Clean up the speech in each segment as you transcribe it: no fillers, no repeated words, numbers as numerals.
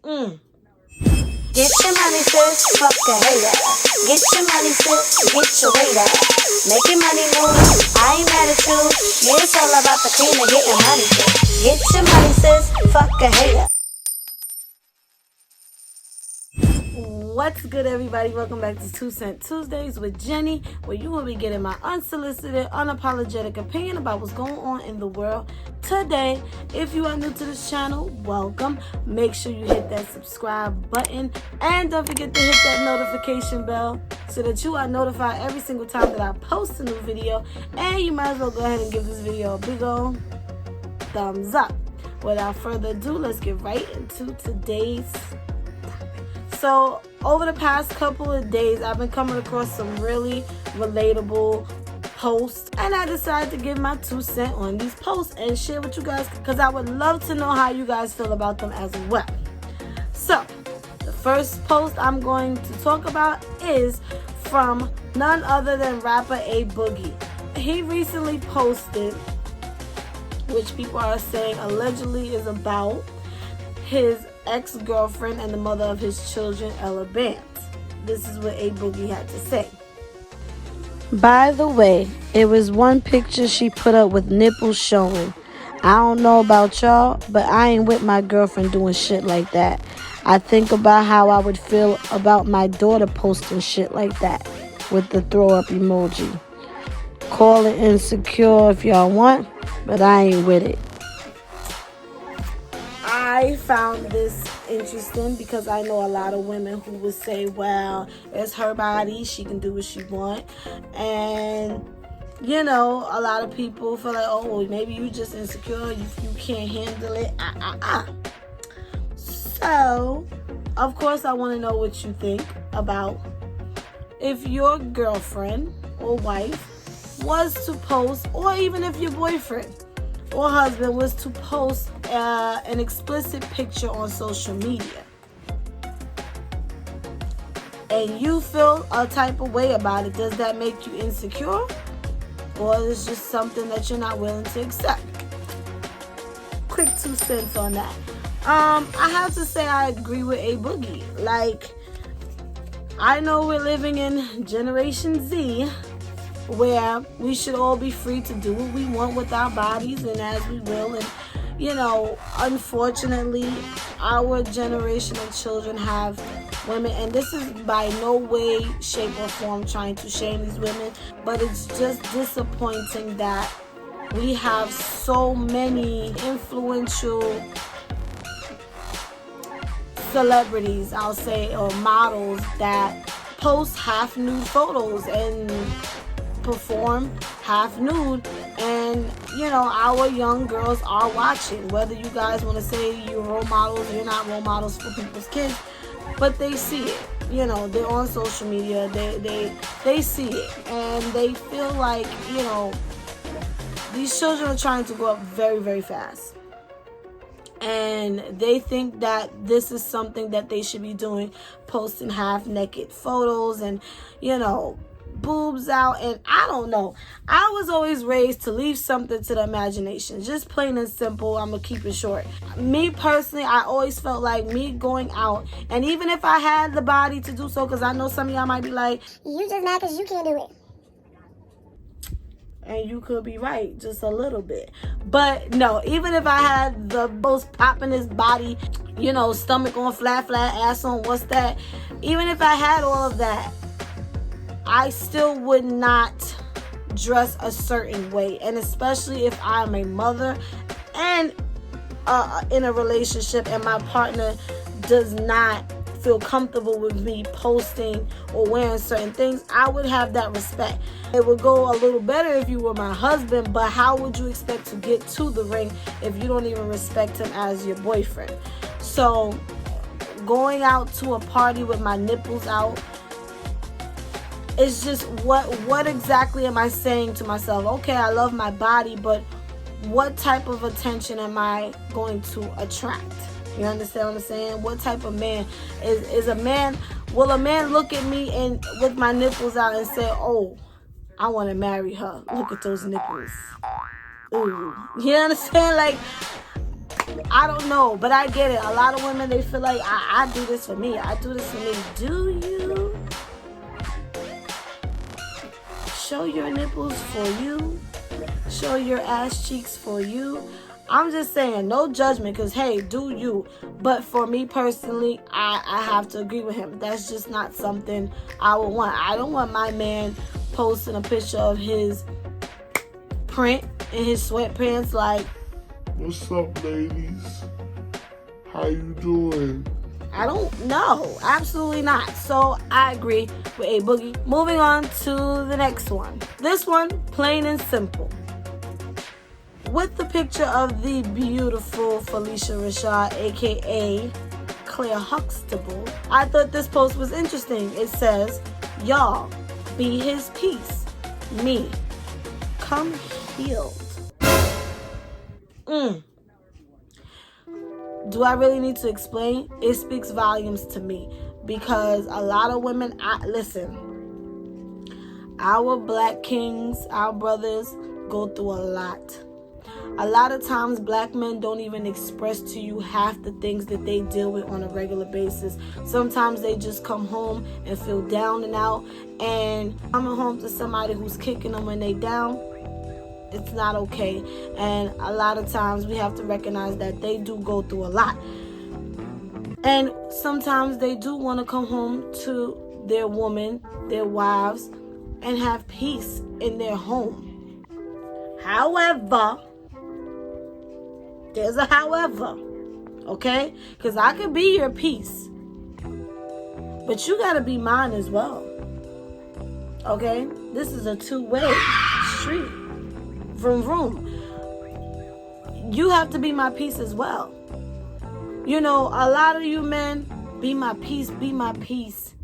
Get your money, sis, fuck a hater. Get your money, sis, get your weight up. Making money move, I ain't mad at you. Yeah, it's all about the cream and getting money, sis. Get your money, sis, fuck a hater. What's good, everybody? Welcome back to 2 Cent Tuesdays with Jenny, where you will be getting my unsolicited, unapologetic opinion about what's going on in the world today. If you are new to this channel, welcome. Make sure you hit that subscribe button and don't forget to hit that notification bell so that you are notified every single time that I post a new video. And you might as well go ahead and give this video a big old thumbs up. Without further ado, let's get right into today's topic. So over the past couple of days, I've been coming across some really relatable posts, and I decided to give my 2 cents on these posts and share with you guys because I would love to know how you guys feel about them as well. So the first post I'm going to talk about is from none other than rapper A Boogie. He recently posted, which people are saying allegedly is about his ex-girlfriend and the mother of his children, Ella Banks. This is what A Boogie had to say. By the way, it was one picture she put up with nipples showing. I don't know about y'all, but I ain't with my girlfriend doing shit like that. I think about how I would feel about my daughter posting shit like that with the throw up emoji. Call it insecure if y'all want, but I ain't with it. I found this interesting because I know a lot of women who would say, well, it's her body, she can do what she wants. And, you know, a lot of people feel like, oh, well, maybe you just insecure, you can't handle it. So, of course, I want to know what you think about if your girlfriend or wife was to post, or even if your boyfriend or husband was to post an explicit picture on social media and you feel a type of way about it, does that make you insecure, or is it just something that you're not willing to accept? Quick 2 cents on that. I have to say I agree with A Boogie. Like, I know we're living in Generation Z, where we should all be free to do what we want with our bodies and as we will. And, you know, unfortunately, our generation of children have women, and this is by no way, shape, or form trying to shame these women, but it's just disappointing that we have so many influential celebrities, I'll say, or models that post half nude photos and perform half nude, and you know, our young girls are watching. Whether you guys want to say you're role models, you're not role models for people's kids, but they see it. You know, they're on social media, they see it, and they feel like, you know, these children are trying to grow up very, very fast, and they think that this is something that they should be doing, posting half naked photos and, you know, boobs out. And I don't know, I was always raised to leave something to the imagination, just plain and simple. I'm gonna keep it short. Me personally, I always felt like me going out, and even if I had the body to do so, because I know some of y'all might be like, You just mad because you can't do it. and you could be right, just a little bit. But no, even if I had the most poppin'est body, you know, stomach on flat, ass on what's that, even if I had all of that, I still would not dress a certain way. And especially if I'm a mother and in a relationship and my partner does not feel comfortable with me posting or wearing certain things, I would have that respect. It would go a little better if you were my husband, but how would you expect to get to the ring if you don't even respect him as your boyfriend? So going out to a party with my nipples out, it's just, what exactly am I saying to myself? Okay, I love my body, but what type of attention am I going to attract? You understand what I'm saying? What type of man is a man? Will a man look at me and with my nipples out and say, oh, I want to marry her, look at those nipples? Ooh, you understand? Like, I don't know, but I get it. A lot of women, they feel like, I do this for me. I do this for me. Do you? Show your nipples for you. Show your ass cheeks for you. I'm just saying, no judgment, because, hey, do you. But for me personally, I have to agree with him. That's just not something I would want. I don't want my man posting a picture of his print in his sweatpants like, what's up, ladies? How you doing? I don't know. Absolutely not. So I agree with A Boogie. Moving on to the next one. This one, plain and simple. With the picture of the beautiful Felicia Rashad, aka Claire Huxtable, I thought this post was interesting. It says, y'all, be his peace. Me, come healed. Do I really need to explain? It speaks volumes to me, because a lot of women, listen, our black kings, our brothers go through a lot. A lot of times black men don't even express to you half the things that they deal with on a regular basis. Sometimes they just come home and feel down and out, and coming home to somebody who's kicking them when they down, it's not okay. And a lot of times we have to recognize that they do go through a lot. And sometimes they do want to come home to their woman, their wives, and have peace in their home. However, there's a however, okay? Because I could be your peace, but you got to be mine as well, okay? This is a two-way street. Vroom, vroom. You have to be my peace as well. You know, a lot of you men, be my peace, be my peace.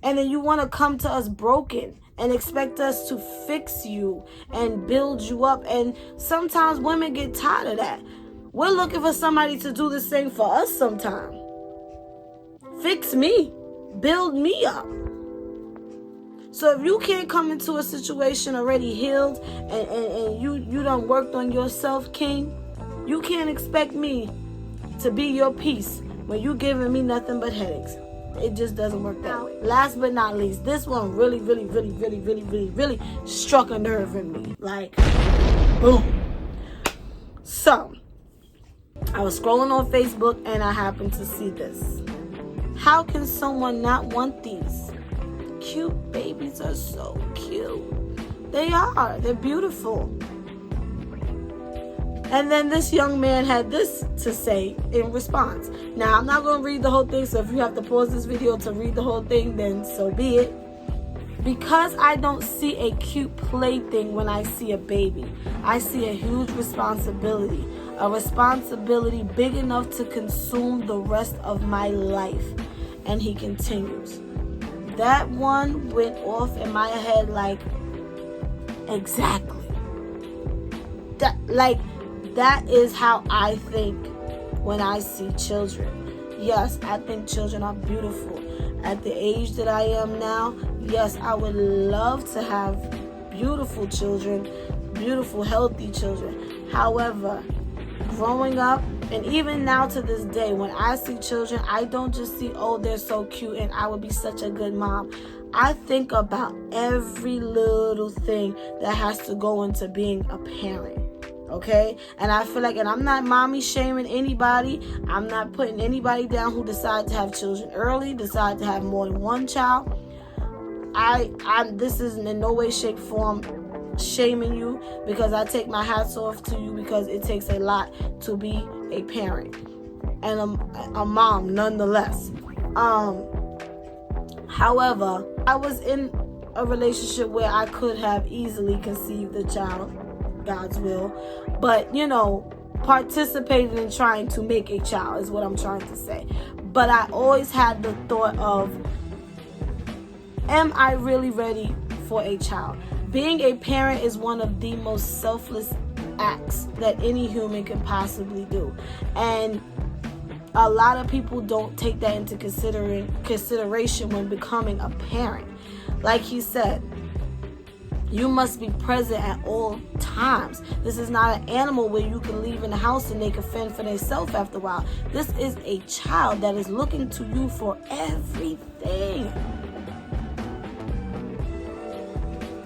And then you want to come to us broken and expect us to fix you and build you up. And sometimes women get tired of that. We're looking for somebody to do the same for us sometimes. Fix me. Build me up. So if you can't come into a situation already healed and you done worked on yourself, king, you can't expect me to be your peace when you giving me nothing but headaches. It just doesn't work that way. Last but not least, this one really struck a nerve in me. Like, boom. So, I was scrolling on Facebook and I happened to see this. How can someone not want these? Cute babies are so cute. They are. They're beautiful. And then this young man had this to say in response. Now, I'm not going to read the whole thing, so if you have to pause this video to read the whole thing, then so be it. Because I don't see a cute plaything when I see a baby, I see a huge responsibility. A responsibility big enough to consume the rest of my life. And he continues. That one went off in my head like, exactly. That is how I think when I see children. Yes, I think children are beautiful. At the age that I am now, yes, I would love to have beautiful children, beautiful, healthy children. However, growing up, and even now to this day, when I see children, I don't just see, oh, they're so cute and I would be such a good mom. I think about every little thing that has to go into being a parent. Okay? And I feel like, and I'm not mommy shaming anybody. I'm not putting anybody down who decide to have children early, decide to have more than one child. This isn't in no way, shape, form shaming you, because I take my hats off to you, because it takes a lot to be a parent and a mom nonetheless. However, I was in a relationship where I could have easily conceived a child, God's will, but participated in trying to make a child is what I'm trying to say. But I always had the thought of, am I really ready for a child? Being a parent is one of the most selfless acts that any human can possibly do. And a lot of people don't take that into consideration when becoming a parent. Like he said, You must be present at all times. This is not an animal where you can leave in the house and they can fend for themselves after a while. This is a child that is looking to you for everything.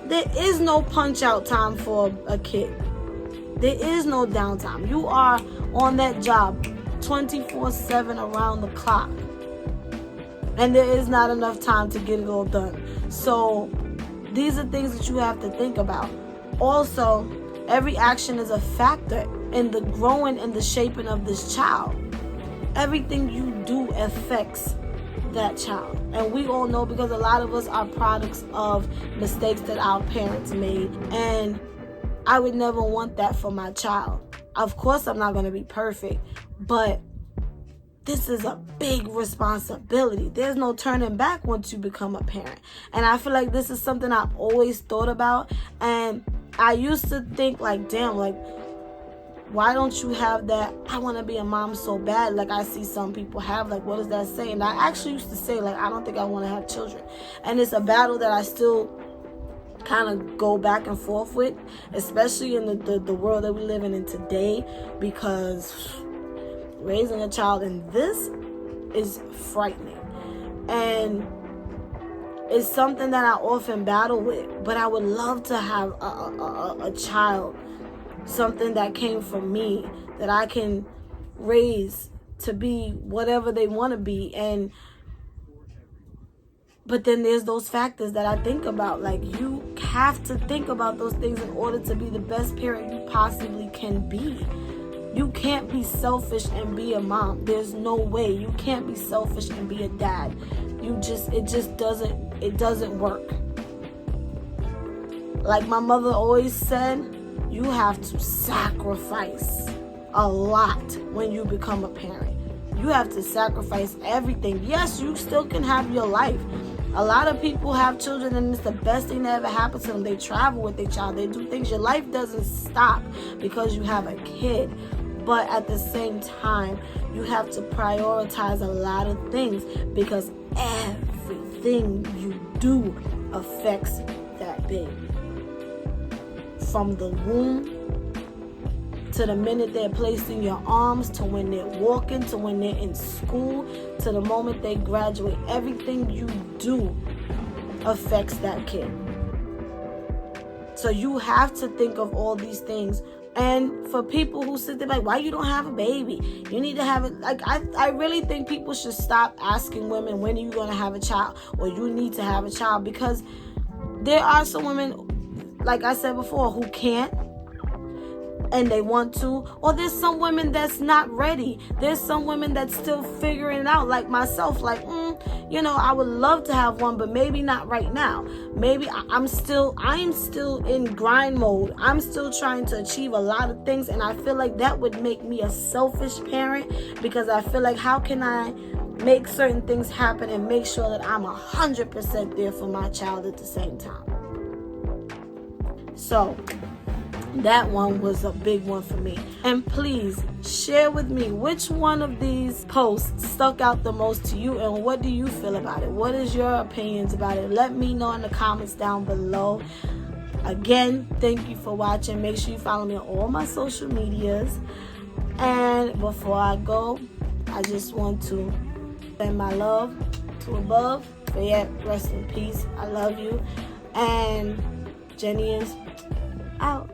There is no punch out time for a kid. There is no downtime. You are on that job 24/7 around the clock. And there is not enough time to get it all done. So these are things that you have to think about. Also, every action is a factor in the growing and the shaping of this child. Everything you do affects that child. And we all know, because a lot of us are products of mistakes that our parents made. And I would never want that for my child. Of course, I'm not going to be perfect, but this is a big responsibility. There's no turning back once you become a parent. And I feel like this is something I've always thought about. And I used to think like, damn, like, why don't you have that? I want to be a mom so bad. Like I see some people have, like, what does that say? And I actually used to say, like, I don't think I want to have children. And it's a battle that I still kind of go back and forth with, especially in the world that we live in today, because raising a child in this is frightening. And it's something that I often battle with. But I would love to have a child, something that came from me, that I can raise to be whatever they want to be. But then there's those factors that I think about. Like, you have to think about those things in order to be the best parent you possibly can be. You can't be selfish and be a mom. There's no way. You can't be selfish and be a dad. It doesn't work. Like my mother always said, you have to sacrifice a lot when you become a parent. You have to sacrifice everything. Yes, you still can have your life. A lot of people have children and it's the best thing that ever happened to them. They travel with their child. They do things. Your life doesn't stop because you have a kid. But at the same time, you have to prioritize a lot of things, because everything you do affects that baby. From the womb to the minute they're placed in your arms, to when they're walking, to when they're in school, to the moment they graduate. Everything you do affects that kid. So you have to think of all these things. And for people who sit there like, why you don't have a baby? You need to have it. Like, I really think people should stop asking women, when are you going to have a child? Or you need to have a child. Because there are some women, like I said before, who can't and they want to. Or there's some women that's not ready. There's some women that's still figuring it out, like myself. Like, I would love to have one, but maybe not right now. Maybe I'm still in grind mode. I'm still trying to achieve a lot of things, and I feel like that would make me a selfish parent, because I feel like, how can I make certain things happen and make sure that I'm 100% there for my child at the same time? So that one was a big one for me. And please share with me which one of these posts stuck out the most to you, and what do you feel about it? What is your opinions about it? Let me know in the comments down below. Again, thank you for watching. Make sure you follow me on all my social medias. And before I go, I just want to send my love to above. But yeah, rest in peace. I love you. And Jenny is out.